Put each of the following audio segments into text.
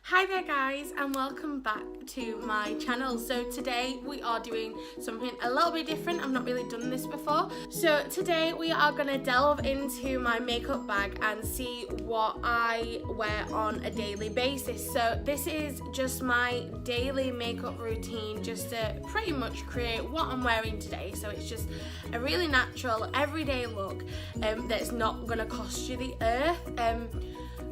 Hi there guys, and welcome back to my channel. So today we are doing something a little bit different. I've not really done this before. So today we are going to delve into my makeup bag and see what I wear on a daily basis. So this is just my daily makeup routine, just to pretty much create what I'm wearing today. So it's just a really natural everyday look that's not going to cost you the earth.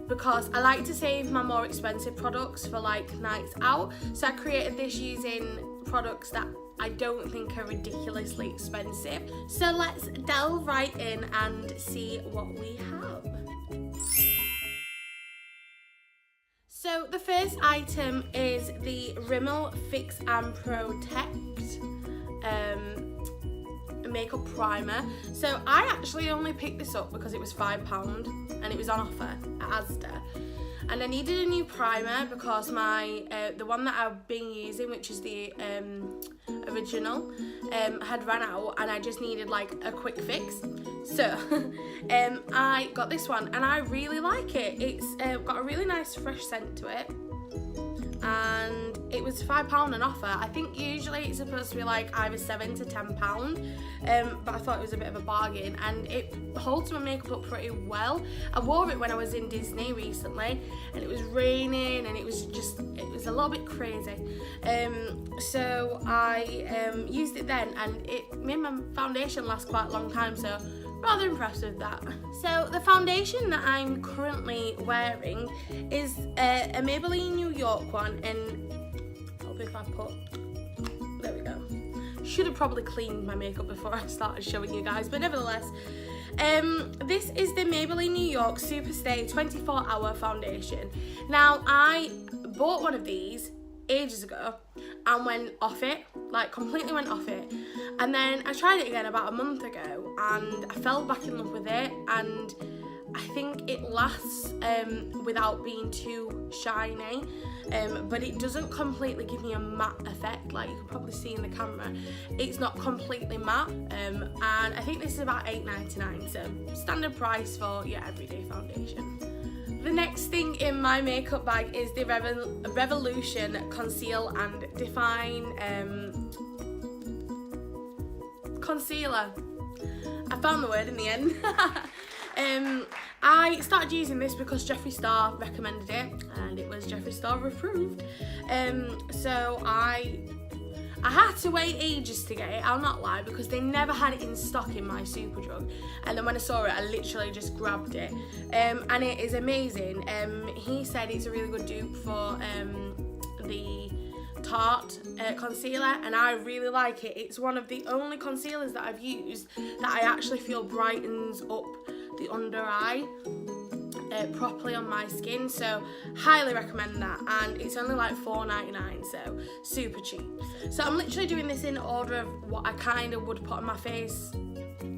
Because I like to save my more expensive products for like nights out. So I created this using products that I don't think are ridiculously expensive. So let's delve right in and see what we have. So the first item is the Rimmel Fix and Protect makeup primer. So I actually only picked this up because it was £5 and it was on offer at Asda, and I needed a new primer because my the one that I've been using, which is the original, had run out, and I just needed like a quick fix. So I got this one and I really like it. It's got a really nice fresh scent to it, and it was £5 on offer. I think usually it's supposed to be like either £7 to £10, but I thought it was a bit of a bargain, and it holds my makeup up pretty well. I wore it when I was in Disney recently, and it was raining, and it was a little bit crazy. So I used it then, and it made my foundation last quite a long time, so rather impressed with that. So the foundation that I'm currently wearing is a Maybelline New York one, and if I put, there we go. Should have probably cleaned my makeup before I started showing you guys, but nevertheless, this is the Maybelline New York Superstay 24-hour foundation. Now, I bought one of these ages ago and went off it, like completely went off it, and then I tried it again about a month ago and I fell back in love with it, and I think it lasts without being too shiny, but it doesn't completely give me a matte effect like you can probably see in the camera. It's not completely matte, and I think this is about £8.99, so standard price for your everyday foundation. The next thing in my makeup bag is the Revolution Conceal and Define concealer. I found the word in the end. I started using this because Jeffree Star recommended it, and it was Jeffree Star approved. So I had to wait ages to get it, I'll not lie, because they never had it in stock in my Superdrug, and then when I saw it I literally just grabbed it, and it is amazing. He said it's a really good dupe for the Tarte concealer, and I really like it. It's one of the only concealers that I've used that I actually feel brightens up the under eye properly on my skin, so highly recommend that, and it's only like £4.99, so super cheap. So I'm literally doing this in order of what I kind of would put on my face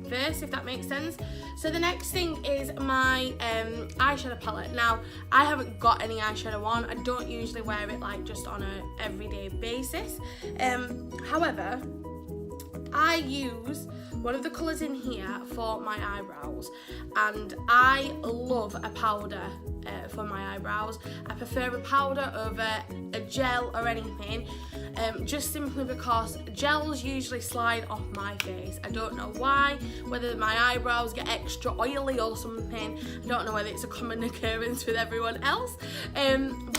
first, if that makes sense. So the next thing is my eyeshadow palette. Now, I haven't got any eyeshadow on. I don't usually wear it like just on a everyday basis. However, I use one of the colours in here for my eyebrows, and I love a powder for my eyebrows. I prefer a powder over a gel or anything, just simply because gels usually slide off my face. I don't know why, whether my eyebrows get extra oily or something. I don't know whether it's a common occurrence with everyone else,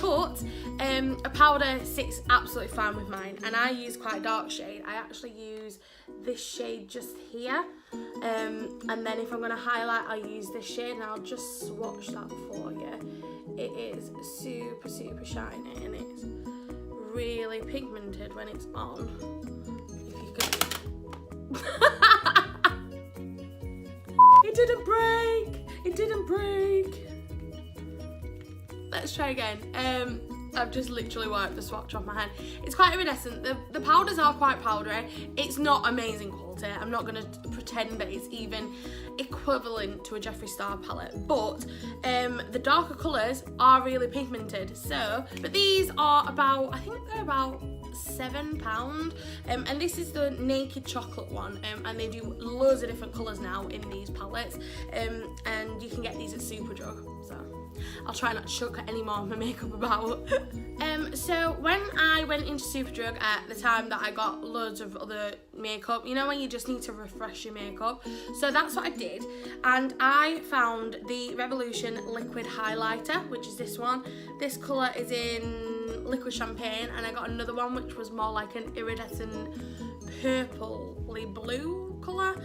but a powder sits absolutely fine with mine, and I use quite a dark shade. I actually use this shade just here, and then if I'm going to highlight I'll use this shade, and I'll just swatch that for you. It is super shiny, and it's really pigmented when it's on. If you could it didn't break. Let's try again. I've just literally wiped the swatch off my hand. It's quite iridescent. The powders are quite powdery. It's not amazing quality. I'm not going to pretend that it's even equivalent to a Jeffree Star palette, but the darker colours are really pigmented. So, but these are about, I think they're about £7, and this is the Naked Chocolate one, and they do loads of different colours now in these palettes, and you can get these at Superdrug. So I'll try not to chuck any more of my makeup about. So when I went into Superdrug at the time that I got loads of other makeup, you know when you just need to refresh your makeup, so that's what I did, and I found the Revolution liquid highlighter, which is this one. This colour is in liquid champagne, and I got another one which was more like an iridescent purpley blue colour,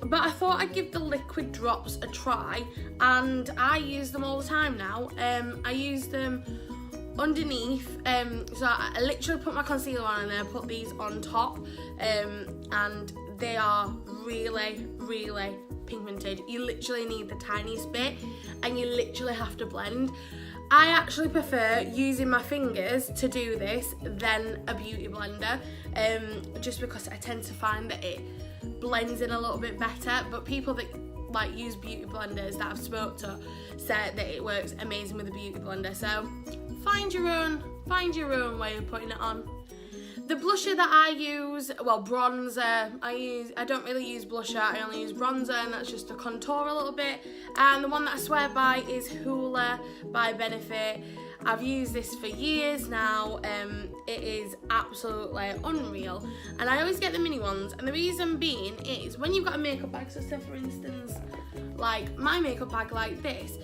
but I thought I'd give the liquid drops a try, and I use them all the time now. I use them underneath, so I literally put my concealer on and then I put these on top, and they are really pigmented. You literally need the tiniest bit and you literally have to blend. I actually prefer using my fingers to do this than a beauty blender, just because I tend to find that it blends in a little bit better, but people that like use beauty blenders that I've spoke to said that it works amazing with a beauty blender, so find your own way of putting it on. The blusher that I use, well, bronzer, I don't really use blusher, I only use bronzer, and that's just to contour a little bit. And the one that I swear by is Hoola by Benefit. I've used this for years now. It is absolutely unreal, and I always get the mini ones, and the reason being is when you've got a makeup bag, so say for instance like my makeup bag like this,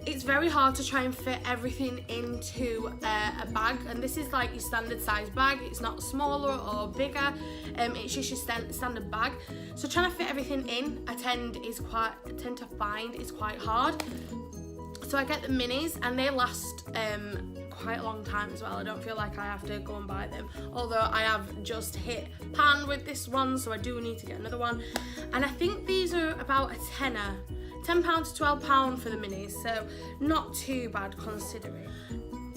it's very hard to try and fit everything into a bag, and this is like your standard size bag. It's not smaller or bigger, it's just your standard bag, so trying to fit everything in I tend to find is quite hard. So I get the minis, and they last quite a long time as well. I don't feel like I have to go and buy them, although I have just hit pan with this one, so I do need to get another one. And I think these are about a tenner, £10 to £12 for the minis, so not too bad considering.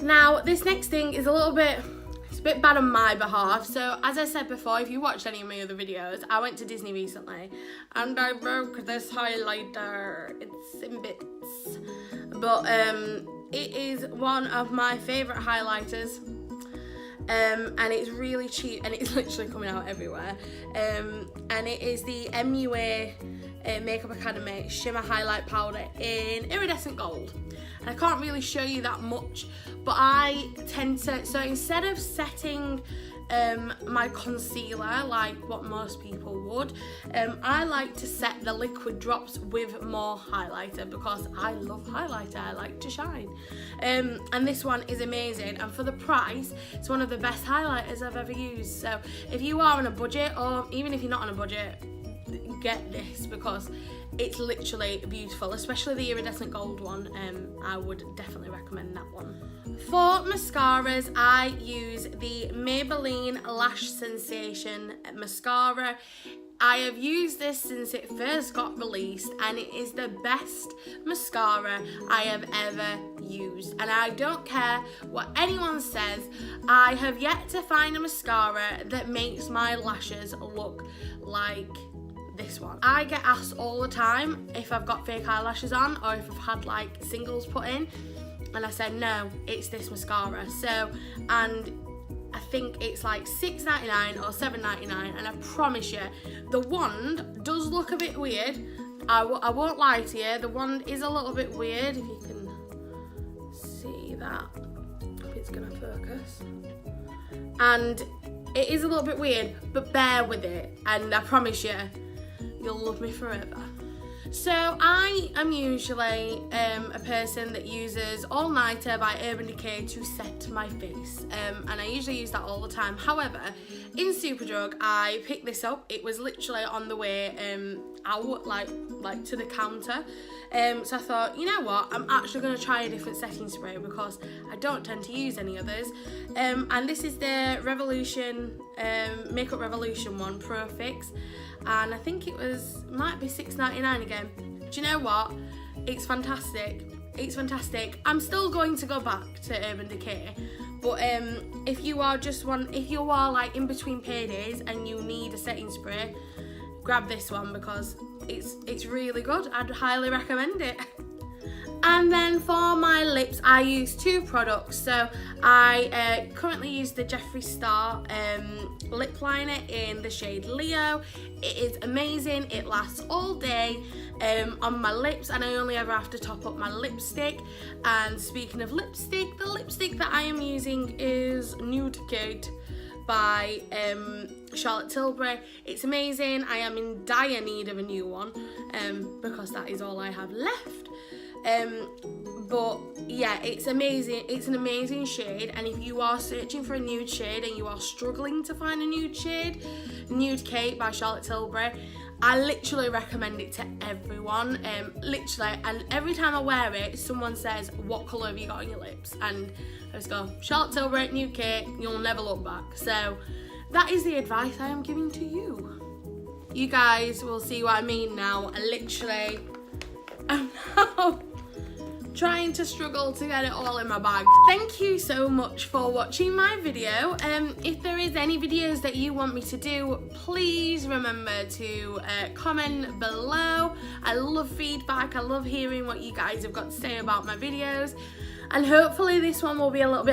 Now this next thing is it's a bit bad on my behalf. So as I said before, if you watched any of my other videos, I went to Disney recently and I broke this highlighter. It's in bits, but it is one of my favourite highlighters, and it's really cheap and it's literally coming out everywhere, and it is the MUA Makeup Academy Shimmer Highlight Powder in Iridescent Gold. And I can't really show you that much, but I tend to, so instead of setting my concealer like what most people would, I like to set the liquid drops with more highlighter because I love highlighter, I like to shine, and this one is amazing, and for the price it's one of the best highlighters I've ever used. So if you are on a budget, or even if you're not on a budget, get this because it's literally beautiful, especially the iridescent gold one. I would definitely recommend that one. For mascaras, I use the Maybelline Lash Sensation mascara. I have used this since it first got released, and it is the best mascara I have ever used, and I don't care what anyone says, I have yet to find a mascara that makes my lashes look like this one. I get asked all the time if I've got fake eyelashes on or if I've had like singles put in, and I said no, it's this mascara. So, and I think it's like $6.99 or $7.99, and I promise you the wand does look a bit weird. I won't lie to you, the wand is a little bit weird, if you can see that, if it's gonna focus, and it is a little bit weird, but bear with it and I promise you you'll love me forever. So I am usually a person that uses All Nighter by Urban Decay to set my face, and I usually use that all the time. However, in Superdrug I picked this up. It was literally on the way out, like to the counter, so I thought, you know what, I'm actually going to try a different setting spray because I don't tend to use any others, and this is the Revolution Makeup Revolution one, Pro Fix, and I think might be $6.99 again. Do you know what? It's fantastic. It's fantastic. I'm still going to go back to Urban Decay, but if you are like in between paydays and you need a setting spray, grab this one because it's really good. I'd highly recommend it. And then for my lips, I use 2 products. So I currently use the Jeffree Star lip liner in the shade Leo. It is amazing. It lasts all day on my lips, and I only ever have to top up my lipstick. And speaking of lipstick, the lipstick that I am using is Nude Kate by Charlotte Tilbury. It's amazing. I am in dire need of a new one because that is all I have left. But yeah, it's amazing. It's an amazing shade, and if you are searching for a nude shade and you are struggling to find a nude shade, Nude Kate by Charlotte Tilbury, I literally recommend it to everyone. Literally, and every time I wear it, someone says, "What colour have you got on your lips?" And I just go, Charlotte Tilbury, Nude Kate, you'll never look back. So that is the advice I am giving to you. You guys will see what I mean now. I literally am now trying to struggle to get it all in my bag. Thank you so much for watching my video. If there is any videos that you want me to do, please remember to comment below. I love feedback. I love hearing what you guys have got to say about my videos, and hopefully this one will be a little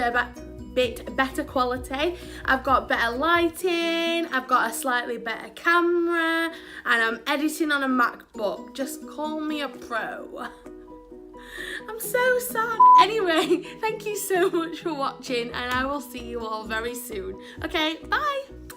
bit better quality. I've got better lighting, I've got a slightly better camera, and I'm editing on a MacBook. Just call me a pro. I'm so sad. Anyway, thank you so much for watching, and I will see you all very soon. Okay, bye.